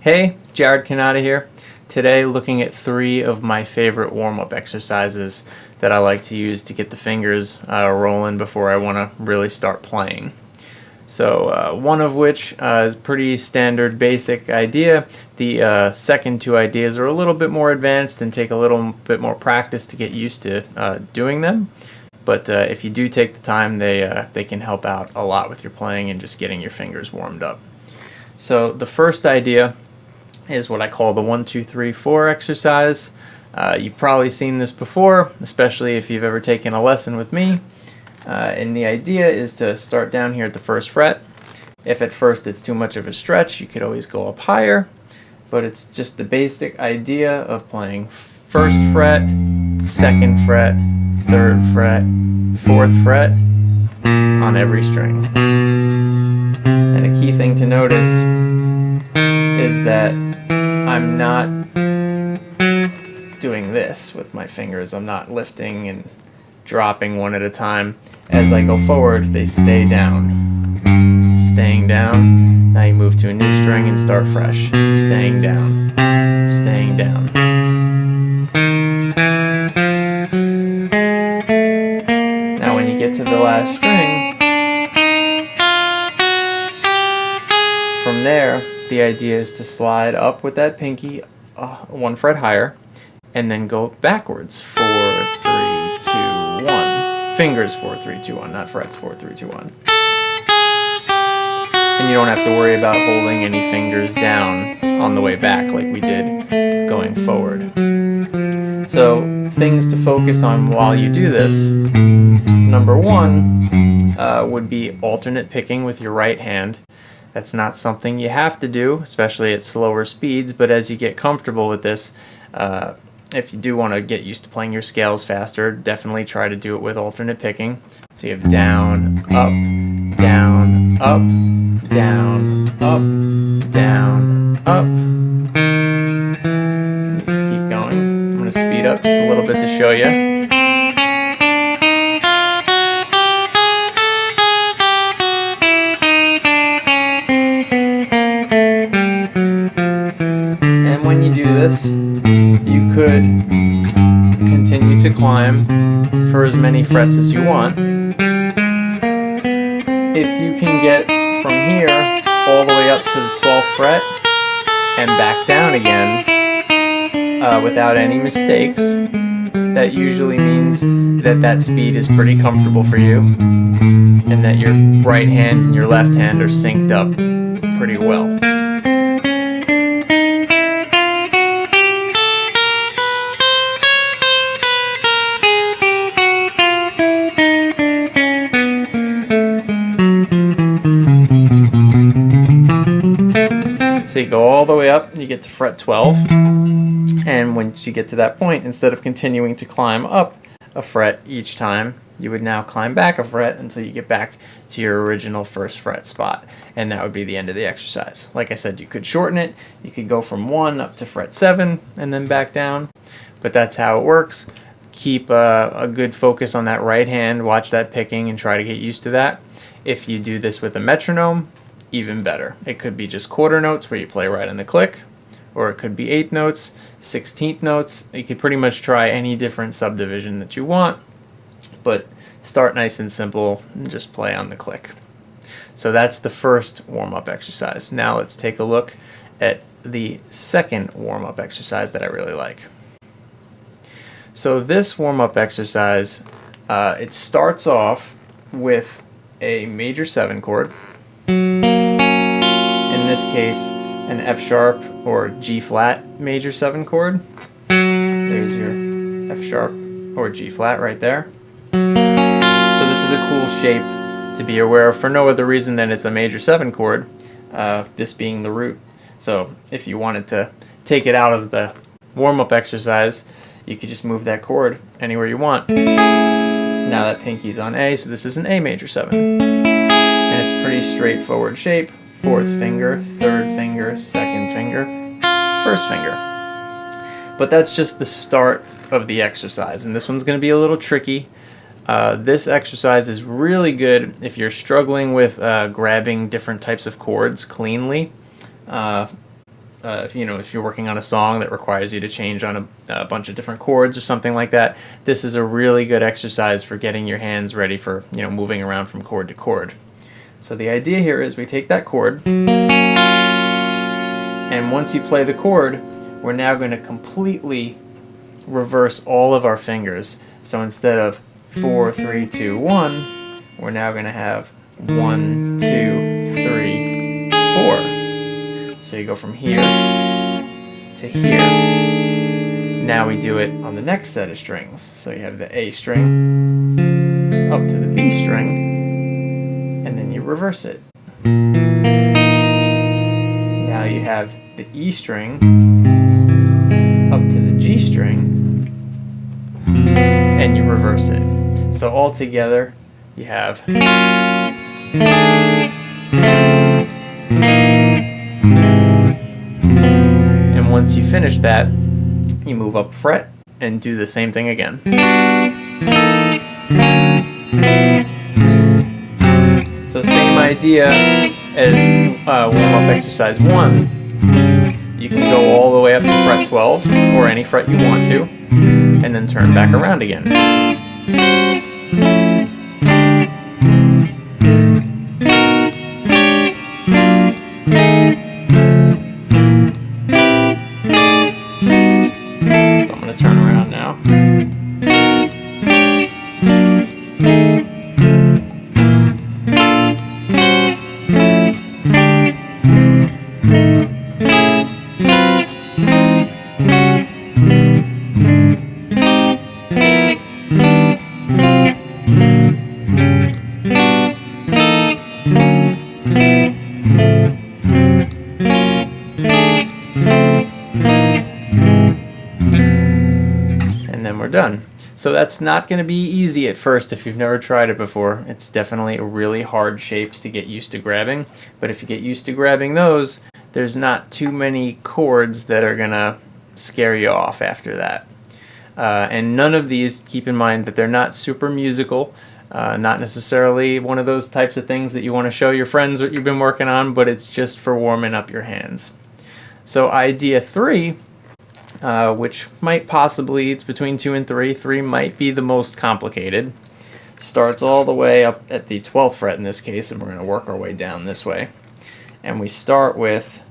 Hey, Jared Kanata here. Today looking at 3 of my favorite warm-up exercises that I like to use to get the fingers rolling before I want to really start playing. So one of which is pretty standard basic idea. The second 2 ideas are a little bit more advanced and take a little bit more practice to get used to doing them. But if you do take the time, they can help out a lot with your playing and just getting your fingers warmed up. So the first idea is what I call the 1, 2, 3, 4 exercise. You've probably seen this before, especially if you've ever taken a lesson with me. And the idea is to start down here at the 1st fret. If at first it's too much of a stretch, you could always go up higher, but it's just the basic idea of playing 1st fret, 2nd fret, 3rd fret, 4th fret on every string. And a key thing to notice is that I'm not doing this with my fingers. I'm not lifting and dropping one at a time. As I go forward, they stay down. Staying down. Now you move to a new string and start fresh. Staying down. Staying down. Now when you get to the last string, from there, the idea is to slide up with that pinky 1 fret higher and then go backwards. 4, 3, 2, 1. Fingers 4, 3, 2, 1, not frets 4, 3, 2, 1. And you don't have to worry about holding any fingers down on the way back like we did going forward. So things to focus on while you do this. Number 1 would be alternate picking with your right hand. That's not something you have to do, especially at slower speeds, but as you get comfortable with this, if you do want to get used to playing your scales faster, definitely try to do it with alternate picking. So you have down, up, down, up, down, up, down, up. And you just keep going. I'm going to speed up just a little bit to show you. This, you could continue to climb for as many frets as you want. If you can get from here all the way up to the 12th fret and back down again without any mistakes, that usually means that that speed is pretty comfortable for you and that your right hand and your left hand are synced up pretty well. So you go all the way up, you get to fret 12, and once you get to that point, instead of continuing to climb up a fret each time, you would now climb back a fret until you get back to your original 1st fret spot, and that would be the end of the exercise. Like I said, you could shorten it, you could go from 1 up to fret 7 and then back down, but that's how it works. Keep a good focus on that right hand, watch that picking, and try to get used to that. If you do this with a metronome, even better. It could be just quarter notes where you play right on the click, or it could be 8th notes, 16th notes. You could pretty much try any different subdivision that you want, but start nice and simple and just play on the click. So that's the first warm-up exercise. Now let's take a look at the second warm-up exercise that I really like. So this warm-up exercise, it starts off with a major 7 chord. In this case, an F sharp or G flat major 7 chord. There's your F sharp or G flat right there. So this is a cool shape to be aware of for no other reason than it's a major 7 chord, this being the root. So if you wanted to take it out of the warm-up exercise, you could just move that chord anywhere you want. Now that pinky's on A, so this is an A major 7. And it's a pretty straightforward shape. 4th finger, 3rd finger, 2nd finger, 1st finger. But that's just the start of the exercise, and this one's going to be a little tricky. This exercise is really good if you're struggling with grabbing different types of chords cleanly. if you're working on a song that requires you to change on a bunch of different chords or something like that, this is a really good exercise for getting your hands ready for moving around from chord to chord. So the idea here is we take that chord, and once you play the chord, we're now going to completely reverse all of our fingers. So instead of 4, 3, 2, 1, we're now going to have 1, 2, 3, 4. So you go from here to here. Now we do it on the next set of strings. So you have the A string up to the B string, and then you reverse it. Now you have the E string up to the G string, and you reverse it. So all together you have, and once you finish that, you move up a fret and do the same thing again. So same idea as warm-up exercise 1. You can go all the way up to fret 12, or any fret you want to, and then turn back around again. So I'm going to turn around now. And then we're done. So that's not going to be easy at first if you've never tried it before. It's definitely really hard shapes to get used to grabbing, but if you get used to grabbing those, there's not too many chords that are going to scare you off after that. And none of these, keep in mind that they're not super musical, not necessarily one of those types of things that you want to show your friends what you've been working on, but it's just for warming up your hands. So idea 3, which might possibly, it's between 2 and 3. 3 might be the most complicated. Starts all the way up at the 12th fret in this case, and we're going to work our way down this way. And we start with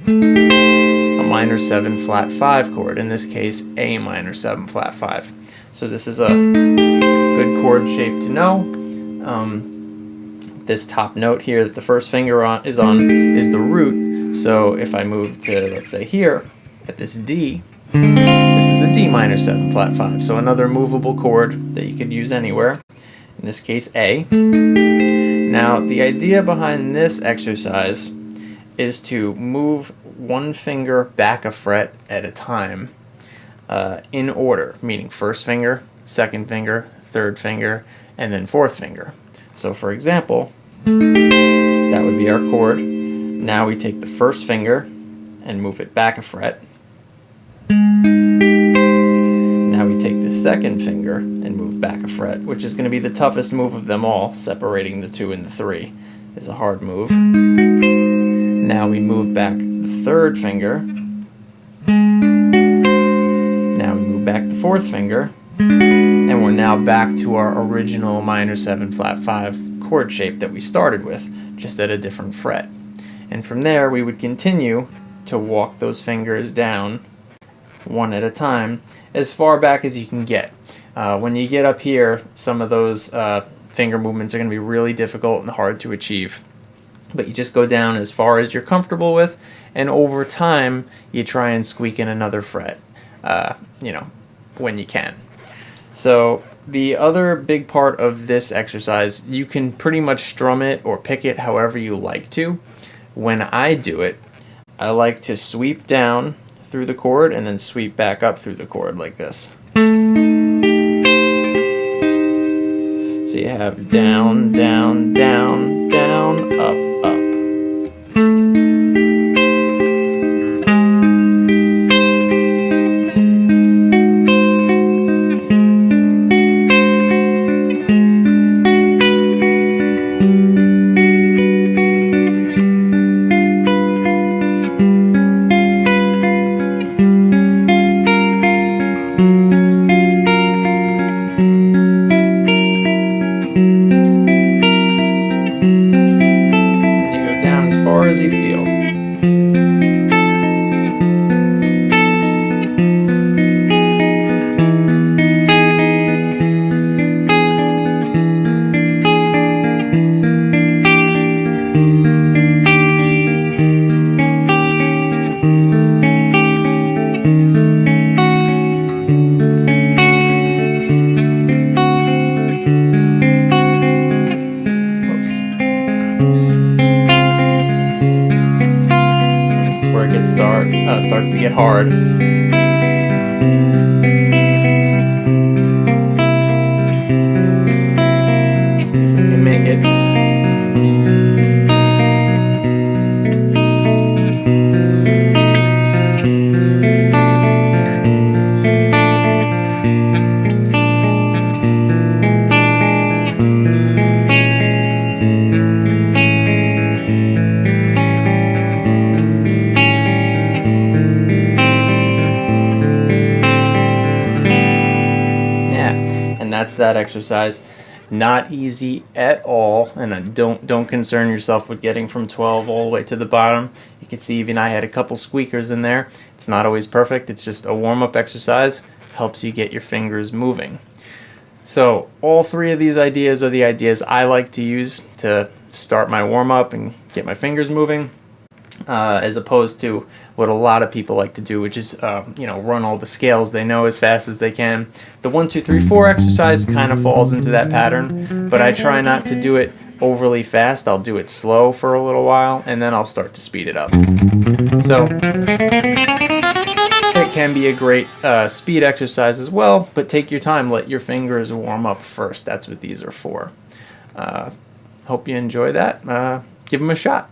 a minor 7 flat 5 chord, in this case A minor 7 flat 5. So this is a good chord shape to know. This top note here that the first finger is the root. So if I move to, let's say here, at this D, this is a D minor 7 flat 5, so another movable chord that you could use anywhere, in this case A. Now the idea behind this exercise is to move one finger back a fret at a time in order, meaning first finger, second finger, third finger, and then fourth finger. So for example, that would be our chord. Now we take the first finger and move it back a fret. Now we take the second finger and move back a fret, which is going to be the toughest move of them all. Separating the 2 and the 3 is a hard move. Now we move back the third finger. Now we move back the fourth finger. And we're now back to our original minor 7 flat 5 chord shape that we started with, just at a different fret. And from there we would continue to walk those fingers down one at a time as far back as you can get. When you get up here, some of those finger movements are going to be really difficult and hard to achieve. But you just go down as far as you're comfortable with, and over time you try and squeak in another fret, when you can. So the other big part of this exercise, you can pretty much strum it or pick it however you like to. When I do it, I like to sweep down through the chord and then sweep back up through the chord like this. So you have down, down, down, down, up, up. as you feel. Where it starts to get hard. Let's see if we can make it. And that's that exercise. Not easy at all, and don't concern yourself with getting from 12 all the way to the bottom. You can see even I had a couple squeakers in there. It's not always perfect. It's just a warm-up exercise. Helps you get your fingers moving. So all three of these ideas are the ideas I like to use to start my warm-up and get my fingers moving. As opposed to what a lot of people like to do, which is run all the scales they know as fast as they can. The 1, 2, 3, 4 exercise kind of falls into that pattern, but I try not to do it overly fast. I'll do it slow for a little while, and then I'll start to speed it up. So it can be a great speed exercise as well, but take your time. Let your fingers warm up first. That's what these are for. Hope you enjoy that. Give them a shot.